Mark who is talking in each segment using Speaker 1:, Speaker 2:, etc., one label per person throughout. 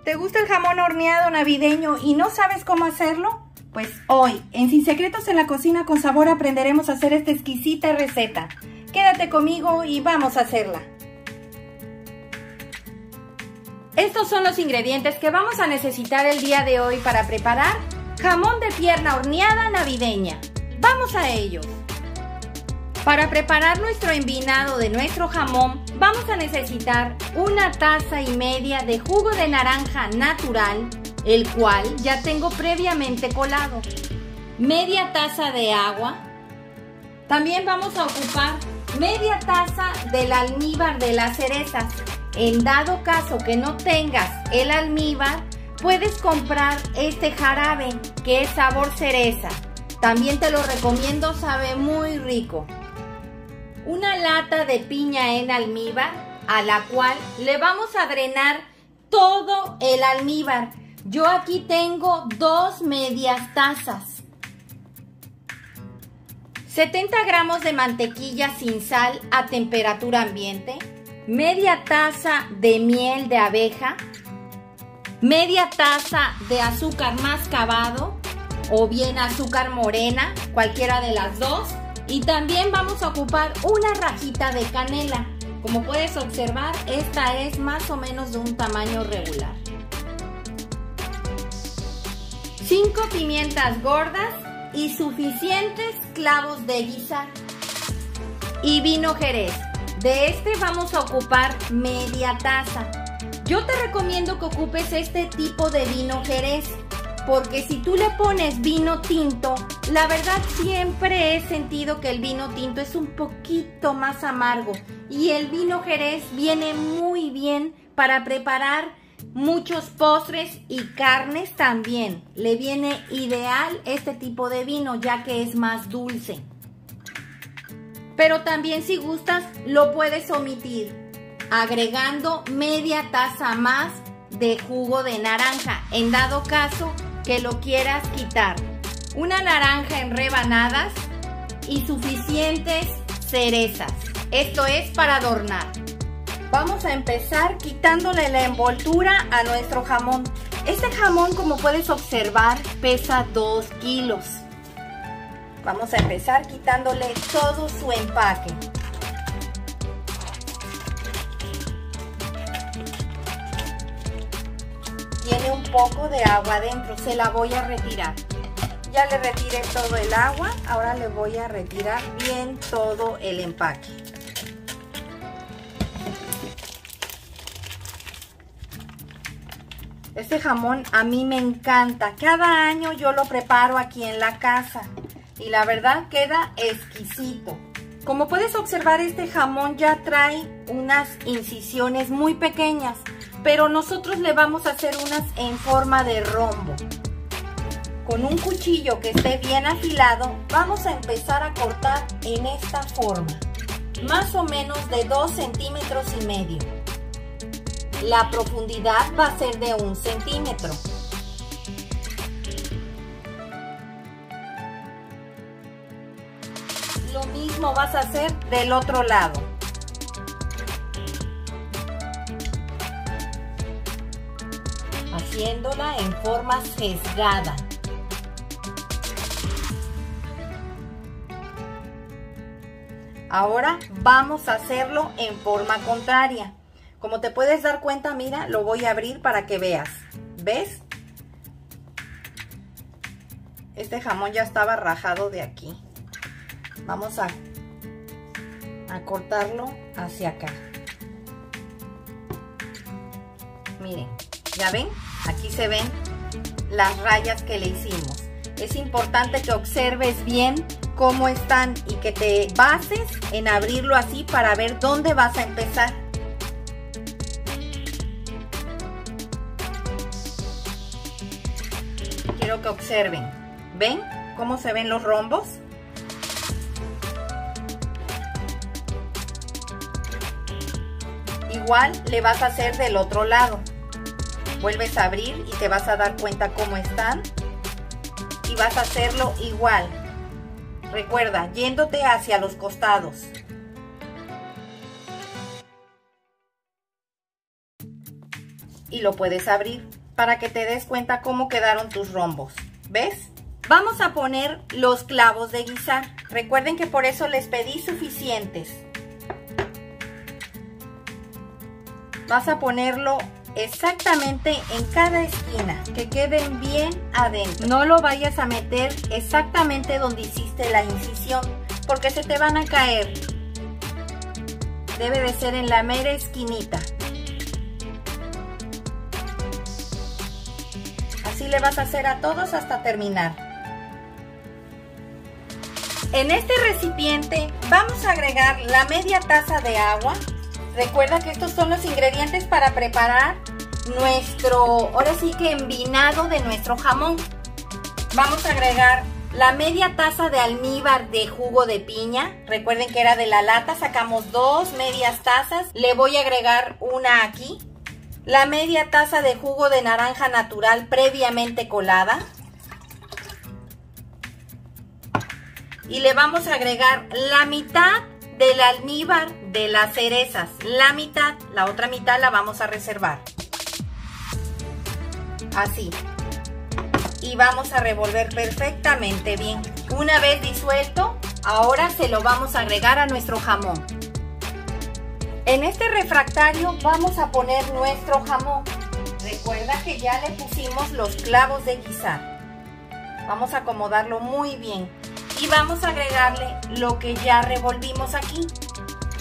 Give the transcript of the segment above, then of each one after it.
Speaker 1: ¿Te gusta el jamón horneado navideño y no sabes cómo hacerlo? Pues hoy, en Sin Secretos en la Cocina con Sabor, aprenderemos a hacer esta exquisita receta. Quédate conmigo y vamos a hacerla. Estos son los ingredientes que vamos a necesitar el día de hoy para preparar jamón de pierna horneada navideña. ¡Vamos a ellos! Para preparar nuestro envinado de nuestro jamón, vamos a necesitar 1,5 tazas de jugo de naranja natural, el cual ya tengo previamente colado. Media taza de agua. También vamos a ocupar media taza del almíbar de las cerezas. En dado caso que no tengas el almíbar, puedes comprar este jarabe que es sabor cereza. También te lo recomiendo, sabe muy rico. Una lata de piña en almíbar, a la cual le vamos a drenar todo el almíbar. Yo aquí tengo 2 medias tazas. 70 gramos de mantequilla sin sal a temperatura ambiente. Media taza de miel de abeja. Media taza de azúcar mascabado o bien azúcar morena, cualquiera de las dos. Y también vamos a ocupar una rajita de canela. Como puedes observar, esta es más o menos de un tamaño regular. 5 pimientas gordas y suficientes clavos de guisar. Y vino Jerez. De este vamos a ocupar media taza. Yo te recomiendo que ocupes este tipo de vino Jerez, porque si tú le pones vino tinto, la verdad siempre he sentido que el vino tinto es un poquito más amargo y el vino Jerez viene muy bien para preparar muchos postres y carnes también. Le viene ideal este tipo de vino ya que es más dulce. Pero también si gustas lo puedes omitir agregando media taza más de jugo de naranja en dado caso que lo quieras quitar. Una naranja en rebanadas y suficientes cerezas. Esto es para adornar. Vamos a empezar quitándole la envoltura a nuestro jamón. Este jamón, como puedes observar, pesa 2 kilos. Vamos a empezar quitándole todo su empaque. Tiene un poco de agua adentro, se la voy a retirar. Ya le retiré todo el agua, ahora le voy a retirar bien todo el empaque. Este jamón a mí me encanta, cada año yo lo preparo aquí en la casa y la verdad queda exquisito. Como puedes observar, este jamón ya trae unas incisiones muy pequeñas, pero nosotros le vamos a hacer unas en forma de rombo. Con un cuchillo que esté bien afilado, vamos a empezar a cortar en esta forma, más o menos de 2,5 centímetros. La profundidad va a ser de 1 centímetro. Lo mismo vas a hacer del otro lado. Haciéndola en forma sesgada. Ahora vamos a hacerlo en forma contraria. Como te puedes dar cuenta, mira, lo voy a abrir para que veas. ¿Ves? Este jamón ya estaba rajado de aquí. Vamos a cortarlo hacia acá. Miren, ¿ya ven? Aquí se ven las rayas que le hicimos. Es importante que observes bien cómo están y que te bases en abrirlo así para ver dónde vas a empezar. Quiero que observen. ¿Ven cómo se ven los rombos? Igual le vas a hacer del otro lado. Vuelves a abrir y te vas a dar cuenta cómo están. Y vas a hacerlo igual. Recuerda, yéndote hacia los costados. y lo puedes abrir para que te des cuenta cómo quedaron tus rombos. ¿Ves? Vamos a poner los clavos de guisar. Recuerden que por eso les pedí suficientes. Vas a ponerlo exactamente en cada esquina, que queden bien adentro. No lo vayas a meter exactamente donde hiciste la incisión, porque se te van a caer. Debe de ser en la mera esquinita. Así le vas a hacer a todos hasta terminar. En este recipiente vamos a agregar la media taza de agua. Recuerda que estos son los ingredientes para preparar nuestro, ahora sí que envinado de nuestro jamón. Vamos a agregar la media taza de almíbar de jugo de piña. Recuerden que era de la lata, sacamos 2 medias tazas. Le voy a agregar una aquí. La media taza de jugo de naranja natural previamente colada. Y le vamos a agregar la mitad del almíbar de las cerezas. La mitad, la otra mitad la vamos a reservar. Así. Y vamos a revolver perfectamente bien. Una vez disuelto, ahora se lo vamos a agregar a nuestro jamón. En este refractario vamos a poner nuestro jamón. Recuerda que ya le pusimos los clavos de guisar. Vamos a acomodarlo muy bien. Y vamos a agregarle lo que ya revolvimos aquí.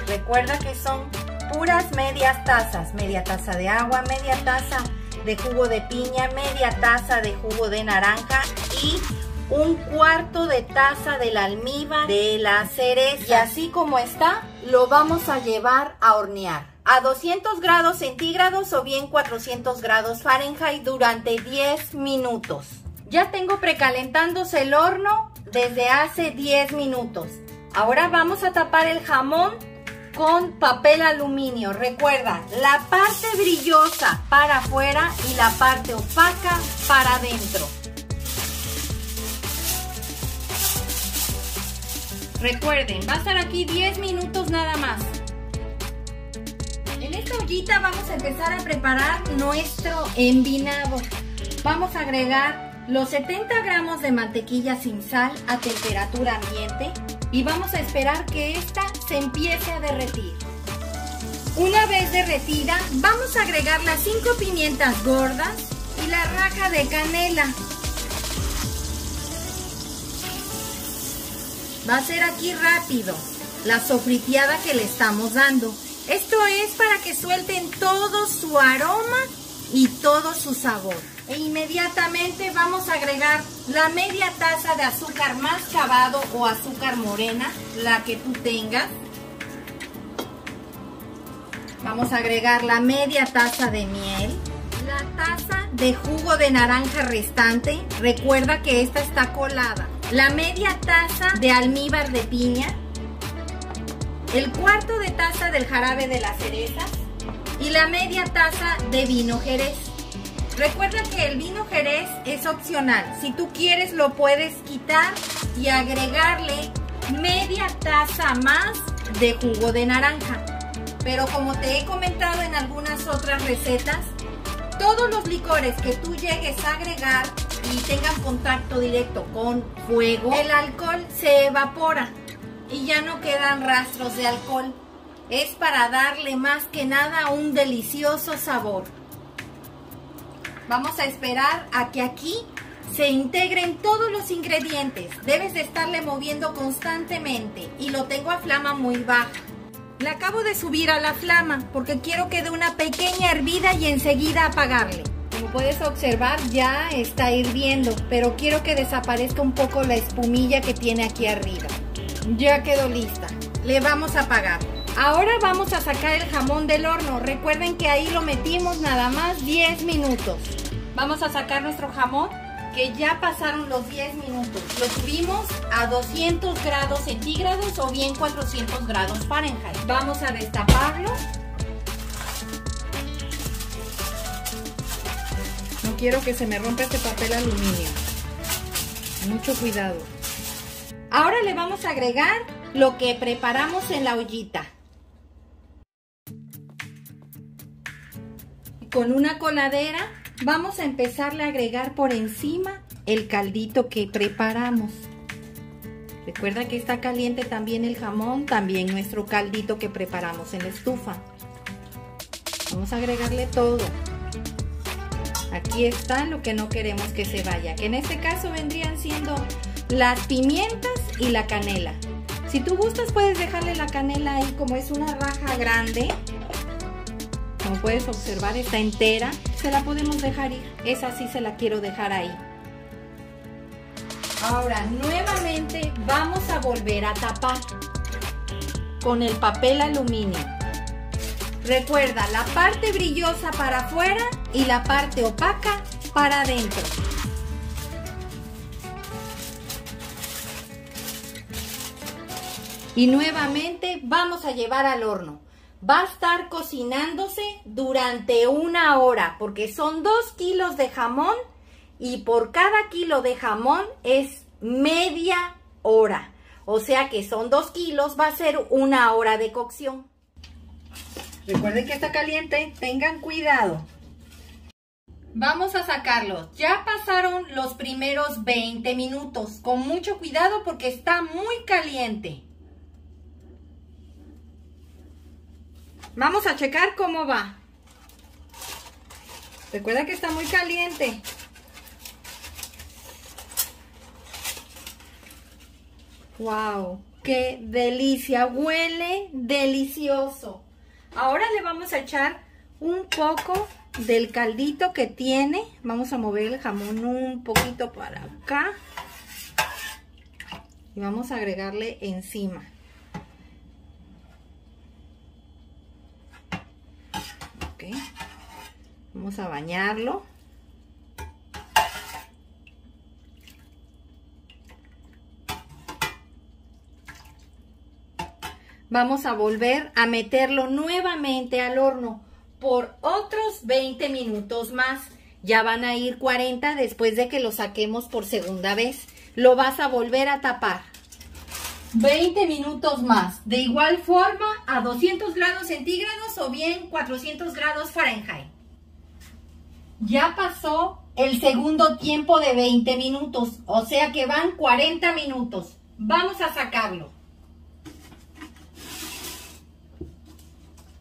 Speaker 1: Recuerda que son puras medias tazas. Media taza de agua, media taza de jugo de piña, media taza de jugo de naranja y 1/4 de taza del almíbar de la cereza. Y así como está, lo vamos a llevar a hornear a 200 grados centígrados o bien 400 grados Fahrenheit durante 10 minutos. Ya tengo precalentándose el horno desde hace 10 minutos. Ahora vamos a tapar el jamón con papel aluminio. Recuerda, la parte brillosa para afuera y la parte opaca para adentro. Recuerden, va a estar aquí 10 minutos nada más. En esta ollita vamos a empezar a preparar nuestro envinado. Vamos a agregar los 70 gramos de mantequilla sin sal a temperatura ambiente y vamos a esperar que esta se empiece a derretir. Una vez derretida, vamos a agregar las 5 pimientas gordas y la raja de canela. Va a ser aquí rápido la sofriteada que le estamos dando. Esto es para que suelten todo su aroma y todo su sabor. E inmediatamente vamos a agregar la media taza de azúcar mascabado o azúcar morena, la que tú tengas. Vamos a agregar la media taza de miel, la taza de jugo de naranja restante, recuerda que esta está colada, la media taza de almíbar de piña, el 1/4 de taza del jarabe de las cerezas y la media taza de vino Jerez. Recuerda que el vino Jerez es opcional. Si tú quieres lo puedes quitar y agregarle media taza más de jugo de naranja. Pero como te he comentado en algunas otras recetas, todos los licores que tú llegues a agregar y tengan contacto directo con fuego, el alcohol se evapora y ya no quedan rastros de alcohol. Es para darle más que nada un delicioso sabor. Vamos a esperar a que aquí se integren todos los ingredientes. Debes de estarle moviendo constantemente y lo tengo a flama muy baja. Le acabo de subir a la flama porque quiero que dé una pequeña hervida y enseguida apagarle. Como puedes observar ya está hirviendo, pero quiero que desaparezca un poco la espumilla que tiene aquí arriba. Ya quedó lista. Le vamos a apagar. Ahora vamos a sacar el jamón del horno. Recuerden que ahí lo metimos nada más 10 minutos. Vamos a sacar nuestro jamón que ya pasaron los 10 minutos. Lo subimos a 200 grados centígrados o bien 400 grados Fahrenheit. Vamos a destaparlo. No quiero que se me rompa este papel aluminio. Mucho cuidado. Ahora le vamos a agregar lo que preparamos en la ollita. con una coladera vamos a empezarle a agregar por encima el caldito que preparamos. Recuerda que está caliente también el jamón, también nuestro caldito que preparamos en la estufa. Vamos a agregarle todo. Aquí está lo que no queremos que se vaya, que en este caso vendrían siendo las pimientas y la canela. Si tú gustas puedes dejarle la canela ahí, como es una raja grande. Como puedes observar está entera, se la podemos dejar ir. Esa sí se la quiero dejar ahí. Ahora nuevamente vamos a volver a tapar con el papel aluminio. Recuerda, la parte brillosa para afuera y la parte opaca para adentro. Y nuevamente vamos a llevar al horno. Va a estar cocinándose durante 1 hora porque son 2 kilos de jamón y por cada kilo de jamón es media hora. O sea que son 2 kilos, va a ser 1 hora de cocción. Recuerden que está caliente, tengan cuidado. Vamos a sacarlos. Ya pasaron los primeros 20 minutos. Con mucho cuidado porque está muy caliente. Vamos a checar cómo va. Recuerda que está muy caliente. ¡Wow! ¡Qué delicia! Huele delicioso. Ahora le vamos a echar un poco del caldito que tiene. Vamos a mover el jamón un poquito para acá. Y vamos a agregarle encima. Ok. Vamos a bañarlo. Vamos a volver a meterlo nuevamente al horno por otros 20 minutos más. Ya van a ir 40 después de que lo saquemos por segunda vez. Lo vas a volver a tapar. 20 minutos más. De igual forma a 200 grados centígrados o bien 400 grados Fahrenheit. Ya pasó el segundo tiempo de 20 minutos. O sea que van 40 minutos. Vamos a sacarlo.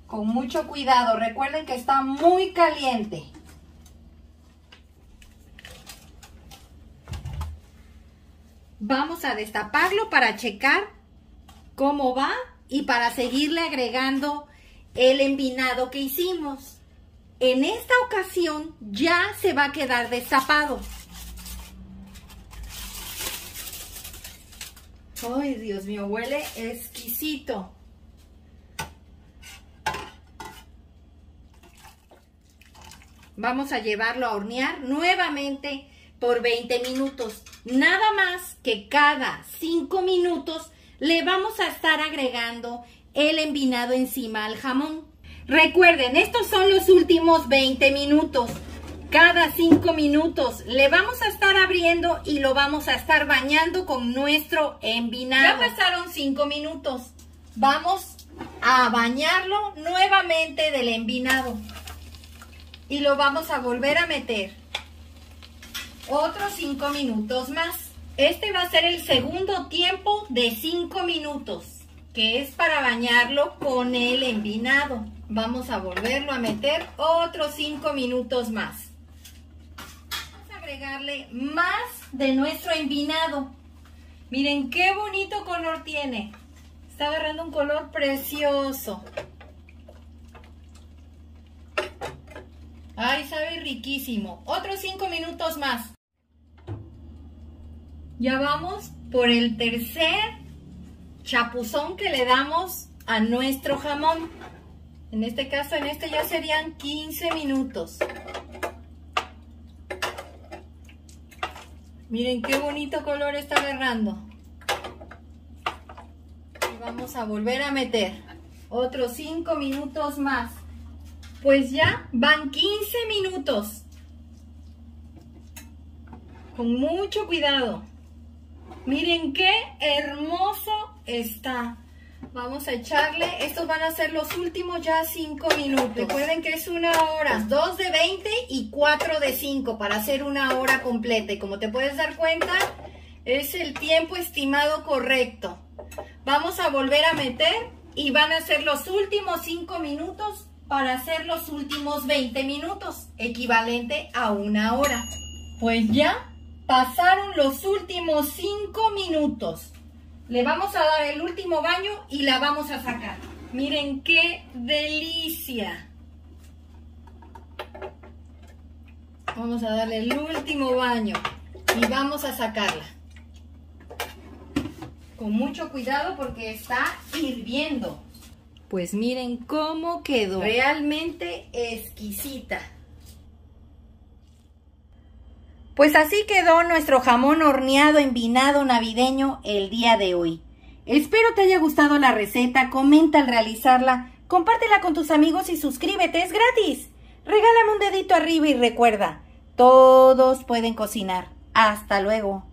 Speaker 1: Con mucho cuidado, recuerden que está muy caliente. Vamos a destaparlo para checar cómo va y para seguirle agregando el envinado que hicimos. En esta ocasión ya se va a quedar destapado. Ay, Dios mío, huele exquisito. Vamos a llevarlo a hornear nuevamente por 20 minutos. Nada más que cada 5 minutos le vamos a estar agregando el envinado encima al jamón. Recuerden, estos son los últimos 20 minutos. Cada 5 minutos le vamos a estar abriendo y lo vamos a estar bañando con nuestro envinado. Ya pasaron 5 minutos. Vamos a bañarlo nuevamente del envinado. Y lo vamos a volver a meter otros 5 minutos más. Este va a ser el segundo tiempo de 5 minutos, que es para bañarlo con el envinado. Vamos a volverlo a meter otros 5 minutos más. Vamos a agregarle más de nuestro envinado. Miren qué bonito color tiene. Está agarrando un color precioso. Ay, sabe riquísimo. Otros 5 minutos más. Ya vamos por el tercer chapuzón que le damos a nuestro jamón. En este caso, en este ya serían 15 minutos. Miren qué bonito color está agarrando. Y vamos a volver a meter otros 5 minutos más. Pues ya van 15 minutos. Con mucho cuidado. Miren qué hermoso está. Vamos a echarle, estos van a ser los últimos ya 5 minutos. Recuerden que es 1 hora, 2 de 20 y 4 de 5 para hacer 1 hora completa. Y como te puedes dar cuenta, es el tiempo estimado correcto. Vamos a volver a meter y van a ser los últimos 5 minutos para hacer los últimos 20 minutos, equivalente a 1 hora. Pues ya pasaron los últimos 5 minutos. Le vamos a dar el último baño y la vamos a sacar. Miren qué delicia. Vamos a darle el último baño y vamos a sacarla. Con mucho cuidado porque está hirviendo. Pues miren cómo quedó. Realmente exquisita. Pues así quedó nuestro jamón horneado envinado navideño el día de hoy. Espero te haya gustado la receta, comenta al realizarla, compártela con tus amigos y suscríbete, es gratis. Regálame un dedito arriba y recuerda, todos pueden cocinar. Hasta luego.